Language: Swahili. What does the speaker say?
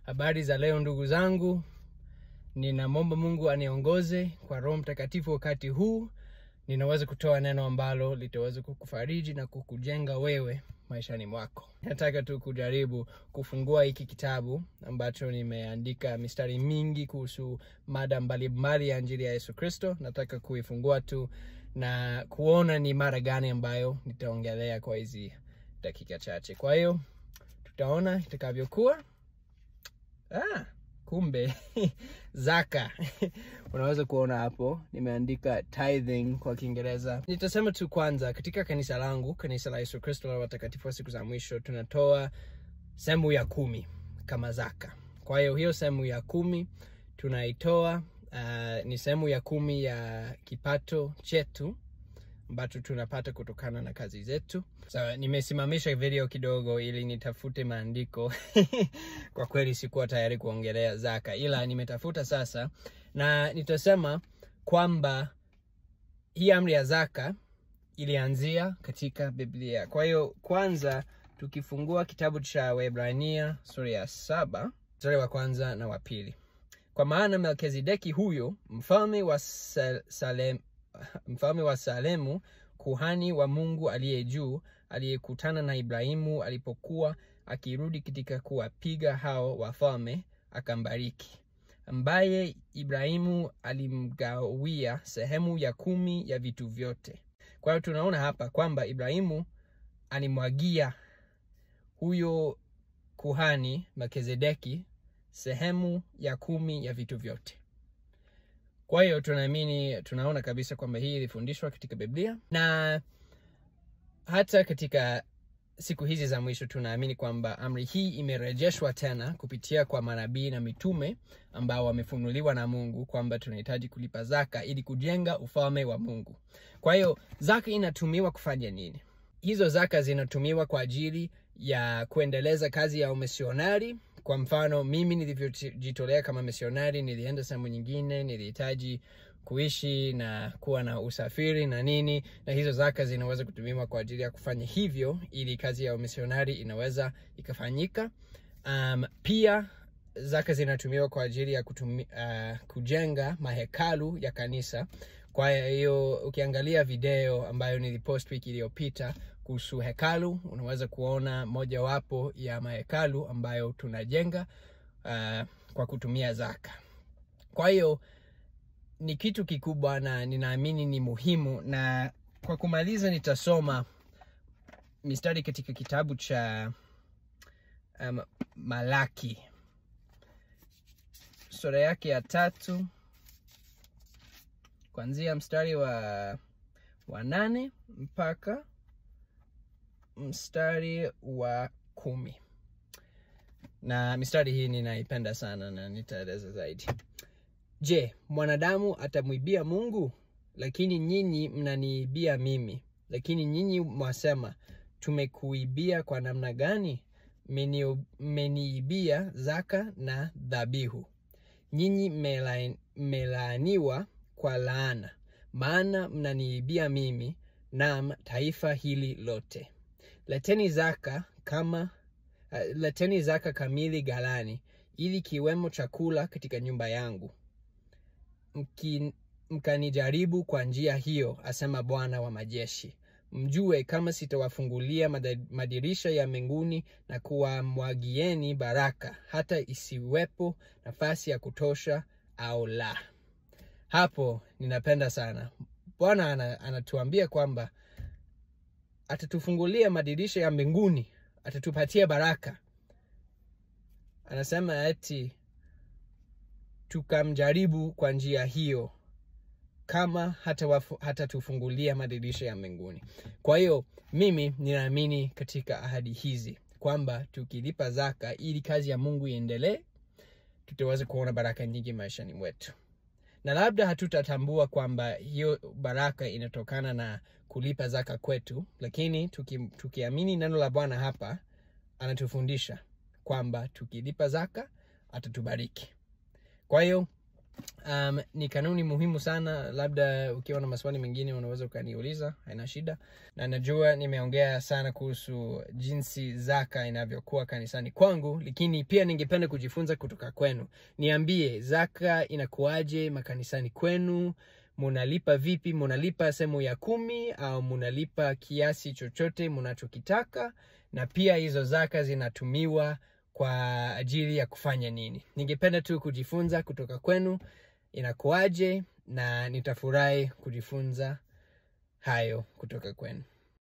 Habari za leo ndugu zangu, ninamwomba Mungu aniongoze kwa Roho Mtakatifu wakati huu. Ninaweza kutoa neno ambalo litaweza kukufariji na kukujenga wewe maishani mwako. Nataka tu kujaribu kufungua hiki kitabu ambacho nimeandika mistari mingi kuhusu mada mbalimbali ya Injili ya Yesu Kristo. Nataka kuifungua tu na kuona ni mara gani ambayo nitaongelea kwa hizi dakika chache. Kwa hiyo tutaona itakavyokuwa. Kumbe zaka. Unaweza kuona hapo nimeandika tithing kwa Kiingereza. Nitasema tu kwanza, katika kanisa langu, kanisa la Yesu Kristo la Watakatifu wa Siku za Mwisho, tunatoa sehemu ya 10 kama zaka. Kwa hiyo sehemu ya 10 tunaitoa, ni sehemu ya 10 ya kipato chetu ambacho tunapata kutokana na kazi zetu. Nimesimamisha video kidogo ili nitafute maandiko. Kwa kweli sikuwa tayari kuongelea zaka, ila nimetafuta sasa na nitasema kwamba hii amri ya zaka ilianzia katika Biblia. Kwa hiyo kwanza tukifungua kitabu cha Waebrania sura ya 7, mstari wa 1 na wa 2. Kwa maana Melkizedeki huyo mfalme wa Salemu, kuhani wa Mungu aliye juu, aliyekutana na Ibrahimu alipokuwa akirudi katika kuwapiga hao wafalme, akambariki, ambaye Ibrahimu alimgawia sehemu ya 10 ya vitu vyote. Kwa hiyo tunaona hapa kwamba Ibrahimu alimwagia huyo kuhani Melkizedeki sehemu ya 10 ya vitu vyote. Kwa hiyo tunaona kabisa kwamba hii ilifundishwa katika Biblia, na hata katika siku hizi za mwisho tunaamini kwamba amri hii imerejeshwa tena kupitia kwa manabii na mitume ambao wamefunuliwa na Mungu kwamba tunahitaji kulipa zaka ili kujenga ufalme wa Mungu. Kwa hiyo zaka inatumiwa kufanya nini? Hizo zaka zinatumiwa kwa ajili ya kuendeleza kazi ya umisionari. Kwa mfano, mimi nilivyojitolea kama misionari, nilienda sehemu nyingine, nilihitaji kuishi na kuwa na usafiri na nini, na hizo zaka zinaweza kutumiwa kwa ajili ya kufanya hivyo ili kazi ya umisionari inaweza ikafanyika. Pia zaka zinatumiwa kwa ajili ya kujenga mahekalu ya kanisa. Kwa hiyo ukiangalia video ambayo nilipost wiki iliyopita kuhusu hekalu, unaweza kuona moja wapo ya mahekalu ambayo tunajenga kwa kutumia zaka. Kwa hiyo ni kitu kikubwa na ninaamini ni muhimu, na kwa kumaliza nitasoma mistari katika kitabu cha Malaki sura yake ya 3 kuanzia mstari wa 8 mpaka mstari wa 10. Na mistari hii ninaipenda sana na nitaeleza zaidi. Je, mwanadamu atamwibia Mungu? Lakini nyinyi mnaniibia mimi. Lakini nyinyi mwasema, tumekuibia kwa namna gani? Mmeniibia zaka na dhabihu. Nyinyi mmelaaniwa kwa laana, maana mnaniibia mimi na taifa hili lote. Leteni zaka kamili ghalani, ili kiwemo chakula katika nyumba yangu. Mkanijaribu kwa njia hiyo, asema Bwana wa majeshi, mjue kama sitawafungulia madirisha ya mbinguni na kuwamwagieni baraka, hata isiwepo nafasi ya kutosha au la. Hapo ninapenda sana. Bwana anatuambia kwamba atatufungulia madirisha ya mbinguni, atatupatia baraka. Anasema eti tukamjaribu kwa njia hiyo kama hata tufungulia madirisha ya mbinguni. Kwa hiyo mimi ninaamini katika ahadi hizi kwamba tukilipa zaka ili kazi ya Mungu iendelee, tutaweza kuona baraka nyingi maishani mwetu. Na labda hatutatambua kwamba hiyo baraka inatokana na kulipa zaka kwetu, lakini tukiamini neno la Bwana hapa, anatufundisha kwamba tukilipa zaka atatubariki. Kwa hiyo Ni kanuni muhimu sana. Labda ukiwa na maswali mengine unaweza ukaniuliza, haina shida. Na najua nimeongea sana kuhusu jinsi zaka inavyokuwa kanisani kwangu, lakini pia ningependa kujifunza kutoka kwenu. Niambie, zaka inakuaje makanisani kwenu? Munalipa vipi? Munalipa sehemu ya 10 au munalipa kiasi chochote munachokitaka? Na pia hizo zaka zinatumiwa kwa ajili ya kufanya nini? Ningependa tu kujifunza kutoka kwenu inakuaje, na nitafurahi kujifunza hayo kutoka kwenu.